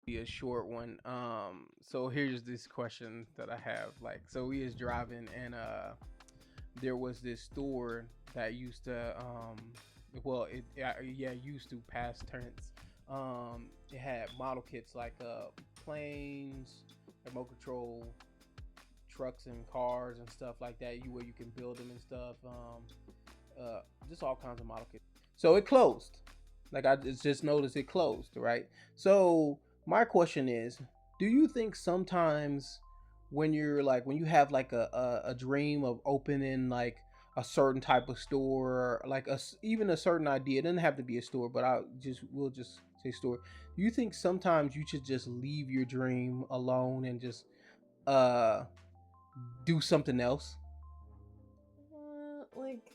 Be a short one. So here's this question that I have. Like, so we is driving, and there was this store that used to well, it yeah, used to past tense. It had model kits like planes, remote control trucks and cars and stuff like that. You where you can build them and stuff. Just all kinds of model kits. So it closed. Like I just noticed it closed, right? So my question is, do you think sometimes when you're like when you have like a dream of opening like a certain type of store, like even a certain idea, it doesn't have to be a store, but we'll just say store. Do you think sometimes you should just leave your dream alone and just uh do something else? Like,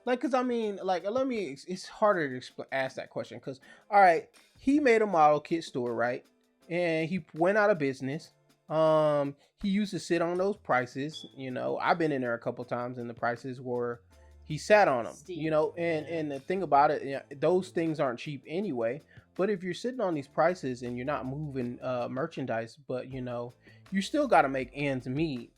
Like, cause I mean, like, let me. It's harder to ask that question. Cause, all right, he made a model kit store, right? And he went out of business. He used to sit on those prices. You know, I've been in there a couple times, and the prices were he sat on them. You Steve, know, and yeah. the thing about it, those things aren't cheap anyway. But if you're sitting on these prices and you're not moving merchandise, but you still got to make ends meet.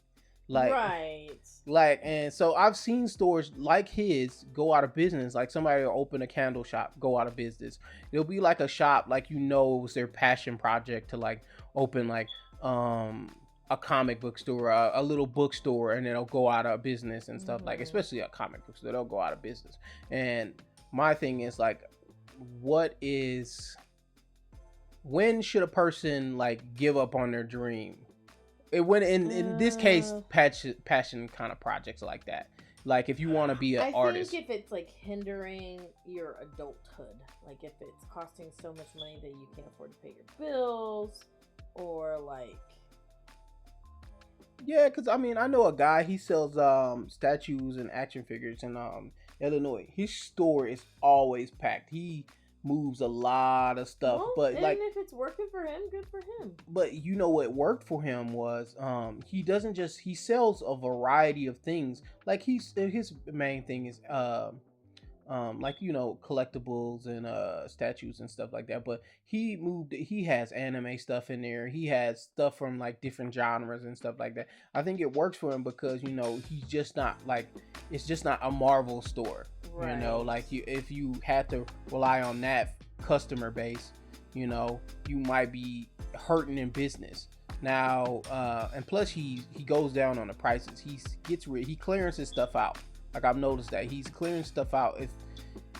Like Right. and so I've seen stores like his go out of business. Like somebody will open a candle shop, go out of business. It'll be like a shop, like it was their passion project to like open like a comic book store, a little bookstore, and it'll go out of business and stuff, like Mm-hmm. especially a comic book store, they'll go out of business. And my thing is like, what is when should a person like give up on their dream? It went in this case, Uh, passion kind of projects like that. Like if you want to be an I think artist. if it's like hindering your adulthood, like if it's costing so much money that you can't afford to pay your bills, or like, Yeah, because I mean I know a guy, he sells statues and action figures in Illinois. His store is always packed. He moves a lot of stuff, well, but and like if it's working for him, good for him. you know what worked for him was he doesn't just he sells a variety of things. Like his main thing is like collectibles and statues and stuff like that, but he has anime stuff in there, he has stuff from like different genres and stuff like that. I think it works for him because he's just not like it's just not a Marvel store. Right. Like if you had to rely on that customer base, you might be hurting in business now. And plus he goes down on the prices. He clearance his stuff out. Like I've noticed that he's clearing stuff out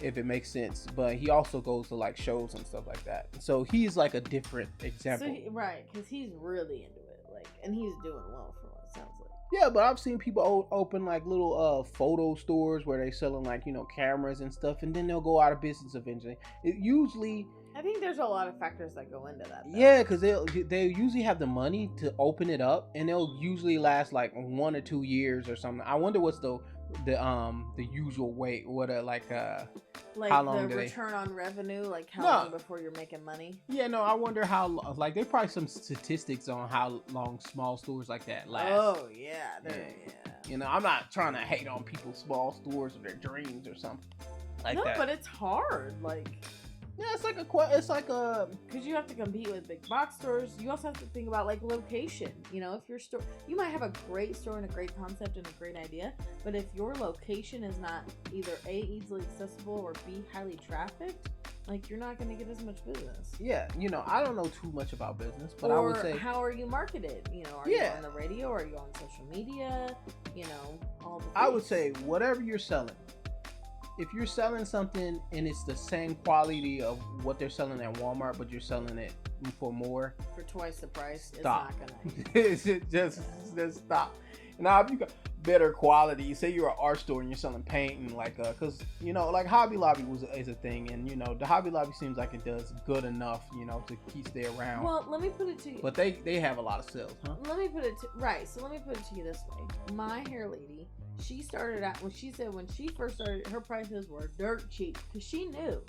if it makes sense. But he also goes to like shows and stuff like that. So he's like a different So example. right, because he's really into it, like, and he's doing well for what it sounds like. Yeah, but I've seen people open like little photo stores where they selling like cameras and stuff, and then they'll go out of business eventually. It usually I think there's a lot of factors that go into that, though. Yeah, because they usually have the money to open it up, and they'll usually last like 1 or 2 years or something. I wonder what's the usual wait. What how Like long the do they? return on revenue, like how No, long before you're making money. yeah, no. I wonder like they probably some statistics on how long small stores like that last. Oh yeah, Yeah, yeah. I'm not trying to hate on people's small stores or their dreams or something like No, that. but it's hard, like, Yeah, it's like a because you have to compete with big box stores. You also have to think about like location. If your store, you might have a great store and a great concept and a great idea, but if your location is not either A, easily accessible, or B, highly trafficked, like you're not going to get as much business. yeah. I don't know too much about business, but I would Or say how are you marketed? Are you yeah. on the radio? Are you on social media? All the I would things. say whatever you're selling. If you're selling something and it's the same quality of what they're selling at Walmart, but you're selling it for more, For twice the price, stop. it's not gonna. just stop. Now, if you got better quality, say you're an art store and you're selling paint and like, cause like Hobby Lobby is a thing, and the Hobby Lobby seems like it does good enough, to keep stay around. Well, let me put it to you. But they have a lot of sales, huh? Let me put it to right. So let me put it to you this way. My hair lady, she started out when she said when she first started, her prices were dirt cheap because she knew.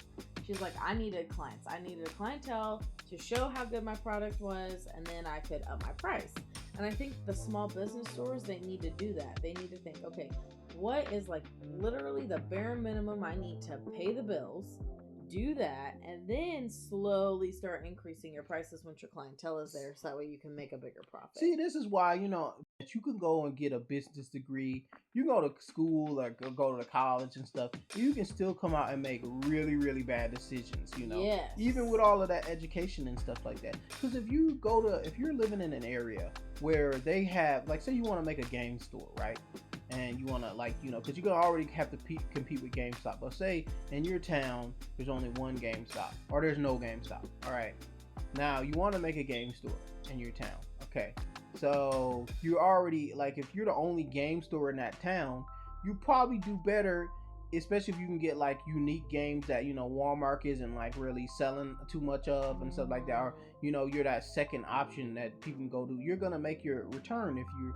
She's like, I needed clients. I needed a clientele to show how good my product was, and then I could up my price. And I think the small business stores, they need to do that. They need to think, okay, what is like literally the bare minimum I need to pay the bills, do that and then slowly start increasing your prices once your clientele is there, so that way you can make a bigger profit. See, this is why, that you can go and get a business degree. You go to school or go to college and stuff. You can still come out and make really, really bad decisions, Yes. even with all of that education and stuff like that. Because if you're living in an area where they have, like, say you want to make a game store, right? And you want to, like, because you're going to already have to compete with GameStop. But say in your town, there's only one GameStop, or there's no GameStop. All right. Now, you want to make a game store in your town. Okay. So, you already, like, if you're the only game store in that town, you probably do better, especially if you can get, like, unique games that, Walmart isn't, like, really selling too much of and stuff like that. Or, you're that second option that people can go to. You're going to make your return if you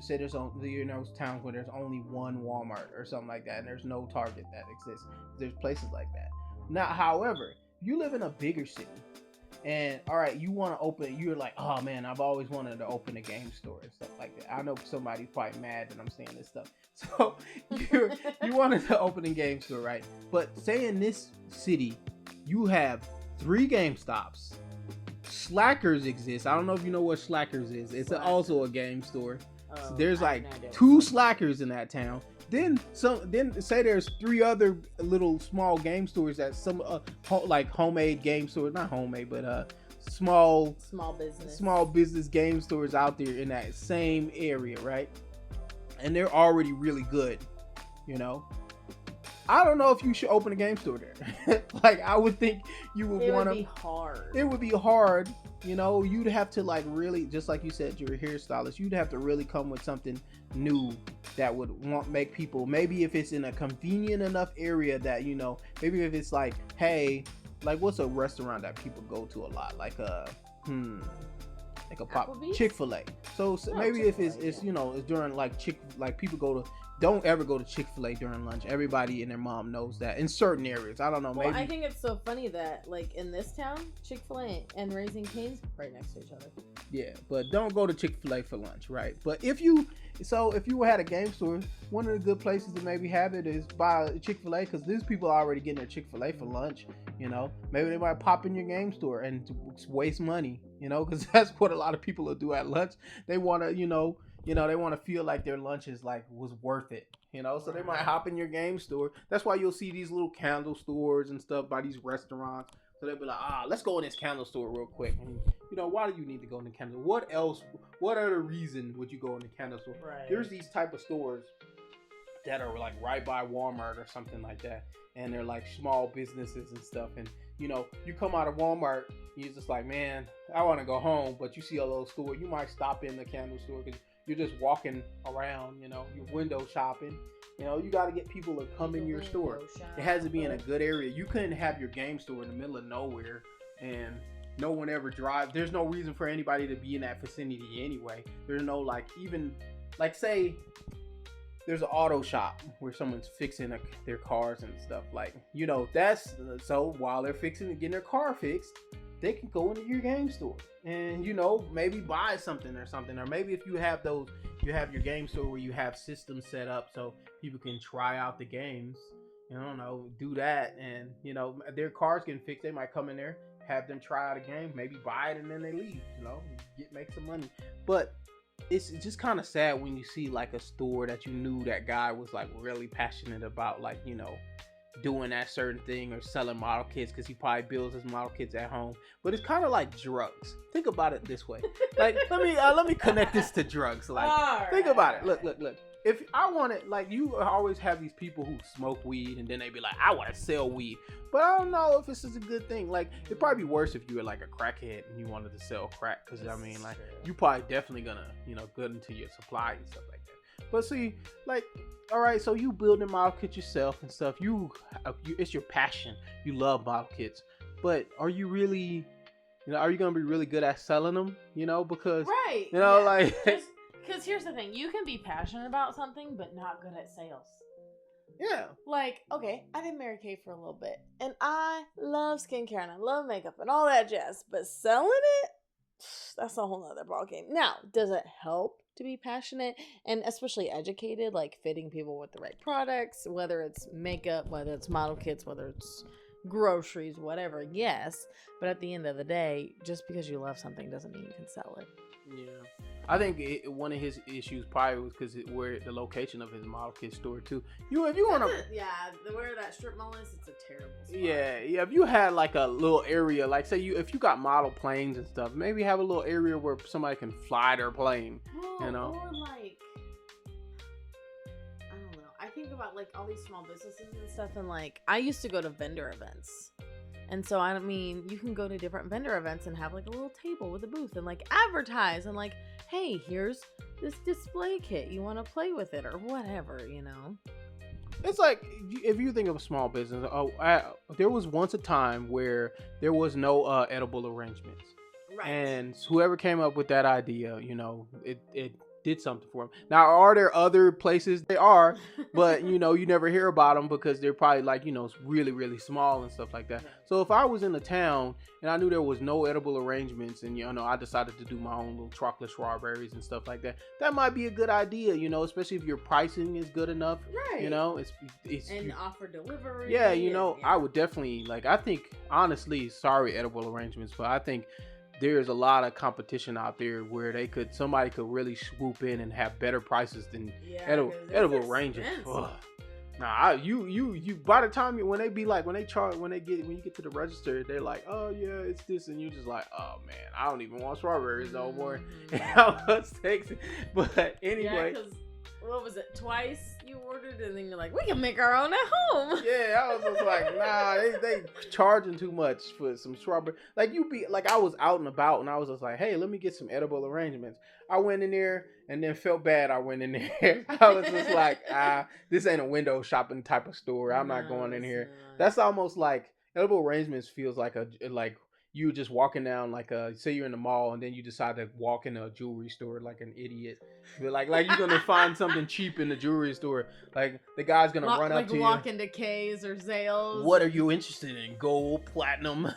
say there's towns where there's only one Walmart or something like that, and there's no Target that exists. There's places like that. Now, however, you live in a bigger city, and all right, you want to open. You're like, oh man, I've always wanted to open a game store and stuff like that. I know somebody's probably mad that I'm saying this stuff. So you wanted to open a game store, right? But say in this city, you have 3 GameStops. Slackers exists. I don't know if you know what Slackers is. It's also a game store. So there's like 2 Slackers in that town. Then say there's 3 other little small game stores that some like homemade game stores, not homemade, but small business game stores out there in that same area, right? And they're already really good, I don't know if you should open a game store there. Like, I would think you would want to. It would be hard. It would be hard. You'd have to, like, really, just like you said, you're a hairstylist. You'd have to really come with something new that would make people, maybe if it's in a convenient enough area that, maybe if it's like, hey, like, what's a restaurant that people go to a lot? Like Chick-fil-A. So maybe if it's it's during like people go to. Don't ever go to Chick-fil-A during lunch. Everybody and their mom knows that. In certain areas. I don't know. Well, I think it's so funny that, like, in this town, Chick-fil-A and Raising Cane's right next to each other. Yeah, but don't go to Chick-fil-A for lunch, right? But if you had a game store, one of the good places to maybe have it is by Chick-fil-A, because these people are already getting their Chick-fil-A for lunch, Maybe they might pop in your game store and waste money, because that's what a lot of people will do at lunch. They want to, they want to feel like their lunch is was worth it, so they might hop in your game store. That's why you'll see these little candle stores and stuff by these restaurants. So they'll be like, let's go in this candle store real quick. And, why do you need to go in the candle? What other reason would you go in the candle store? Right. There's these type of stores that are like right by Walmart or something like that. And they're like small businesses and stuff. And, you come out of Walmart, you're just like, man, I want to go home. But you see a little store, you might stop in the candle store because you're just walking around, you're window shopping. You got to get people to come in your store. It has to be in a good area. You couldn't have your game store in the middle of nowhere and no one ever drives. There's no reason for anybody to be in that vicinity anyway. There's no, say there's an auto shop where someone's fixing their cars and stuff. That's so while they're getting their car fixed, they can go into your game store and, maybe buy something. Or maybe if you have your game store where you have systems set up so people can try out the games, do that. And, their cars getting fixed. They might come in there, have them try out a game, maybe buy it, and then they leave, make some money. But it's just kind of sad when you see like a store that you knew that guy was like really passionate about, like, doing that certain thing or selling model kits because he probably builds his model kits at home. But it's kind of like drugs. Think about it this way. Like, let me connect this to drugs. Like, think about it. Look. If I wanted, like, you always have these people who smoke weed and then they be like, I want to sell weed. But I don't know if this is a good thing. Like, it'd probably be worse if you were like a crackhead and you wanted to sell crack. Because, you probably definitely gonna, get into your supply and stuff like that. But see, like, all right, so you building model kits yourself and stuff. It's your passion. You love model kits. But are you really, are you going to be really good at selling them? Because, right. like... Because here's the thing. You can be passionate about something, but not good at sales. Yeah. Like, okay, I've been Mary Kay for a little bit. And I love skincare and I love makeup and all that jazz. But selling it, that's a whole nother ballgame. Now, does it help to be passionate and especially educated, like fitting people with the right products, whether it's makeup, whether it's model kits, whether it's groceries, whatever. Yes, but at the end of the day, just because you love something doesn't mean you can sell it. Yeah, I think one of his issues probably was because where the location of his model kit store too. If you want to, yeah, where that strip mall is, it's a terrible spot. yeah. If you had like a little area, like say if you got model planes and stuff, maybe have a little area where somebody can fly their plane. Well, you know, or like, I don't know. I think about like all these small businesses and stuff, and like I used to go to vendor events. And so, I mean, you can go to different vendor events and have like a little table with a booth and like advertise and like, hey, here's this display kit. You want to play with it or whatever, you know? It's like, if you think of a small business, there was once a time where there was no edible arrangements. Right. And whoever came up with that idea, you know, it did something for them. Now, are there other places? They are, but you know, you never hear about them because they're probably like, you know, it's really, really small and stuff like that. So if I was in a town and I knew there was no edible arrangements and, you know, I decided to do my own little chocolate strawberries and stuff like that, that might be a good idea, you know, especially if your pricing is good enough. Right. You know, it's and offer delivery. Yeah, you know, I would definitely, like, I think, honestly, sorry, edible arrangements, but I think there's a lot of competition out there where somebody could really swoop in and have better prices than edible arrangements. Nah, you by the time when they get to the register, they're like, oh yeah, it's this, and you're just like, oh man, I don't even want strawberries no more. And how much takes it? But anyway. Yeah, what was it? Twice you ordered, and then you're like, we can make our own at home. Yeah, I was just like, nah, they charging too much for some strawberry. Like I was out and about, and I was just like, hey, let me get some edible arrangements. I went in there and then felt bad. I went in there. I was just like, this ain't a window shopping type of store. I'm not going in here. That's almost like edible arrangements feels like you just walking down say you're in the mall and then you decide to walk in a jewelry store like an idiot. But like you're gonna find something cheap in the jewelry store. Like the guy's gonna run up to you. Walk into K's or Zales. What are you interested in? Gold, platinum,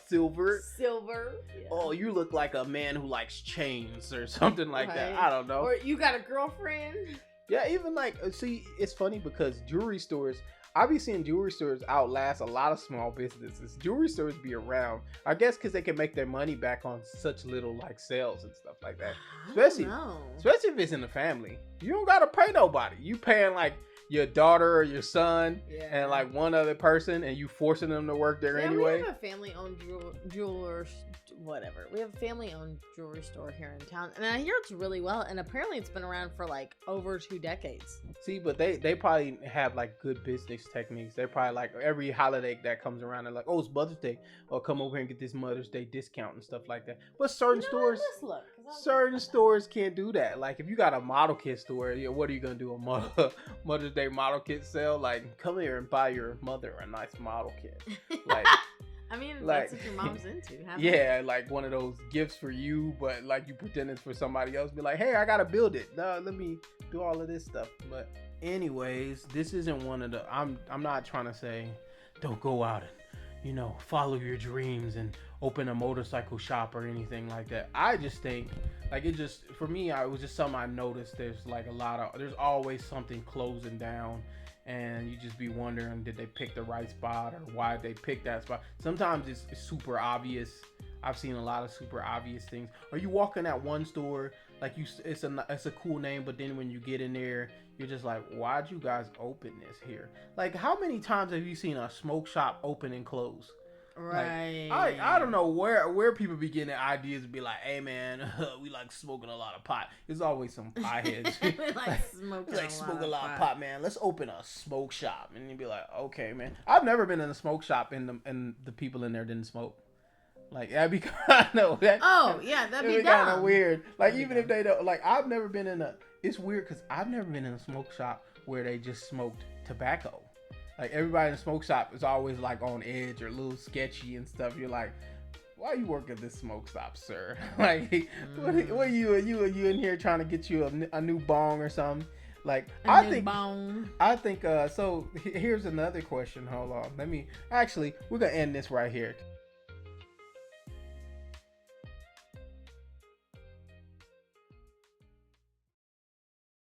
silver? Silver. Yeah. Oh, you look like a man who likes chains or something like that. I don't know. Or you got a girlfriend? Yeah, even like, see, it's funny because jewelry stores, I be seeing jewelry stores outlast a lot of small businesses. Jewelry stores be around, I guess, because they can make their money back on such little like sales and stuff like that. Especially if it's in the family. You don't gotta pay nobody. You paying like your daughter or your son and like one other person, and you forcing them to work there anyway. We have a family-owned jeweler, whatever. We have a family-owned jewelry store here in town, and I hear it's really well. And apparently, it's been around for like over 2 decades. See, but they probably have like good business techniques. They're probably like every holiday that comes around, they're like, oh, it's Mother's Day, or come over here and get this Mother's Day discount and stuff like that. But certain stores can't do that. Like if you got a model kit store, what are you gonna do? A Mother's Day model kit sale? Like come here and buy your mother a nice model kit. Like I mean, like, that's what your mom's into. Yeah, like one of those gifts for you, but like you pretend it's for somebody else. Be like, hey, I gotta build it. No, let me do all of this stuff. But anyways, this isn't one of the. I'm not trying to say, don't go out and follow your dreams and open a motorcycle shop or anything like that. I just think like it just for me, it was just something I noticed. There's like there's always something closing down. And you just be wondering, did they pick the right spot or why they picked that spot? Sometimes it's super obvious. I've seen a lot of super obvious things. Or you walk in at one store, like it's a cool name, but then when you get in there, you're just like, why'd you guys open this here? Like, how many times have you seen a smoke shop open and close? Right. Like, I don't know where people be getting ideas to be like, hey man, we like smoking a lot of pot. There's always some potheads. we like smoking a lot of pot, man. Let's open a smoke shop. And you'd be like, okay, man. I've never been in a smoke shop and the people in there didn't smoke. Like that'd be kind of that'd be kind of weird. Like even if they don't, like I've never been in it's weird because I've never been in a smoke shop where they just smoked tobacco. Like everybody in the smoke shop is always like on edge or a little sketchy and stuff. You're like, why you work at this smoke shop, sir? Like, what are you in here trying to get you a new bong or something? Like, I think. So here's another question. Hold on. We're gonna end this right here.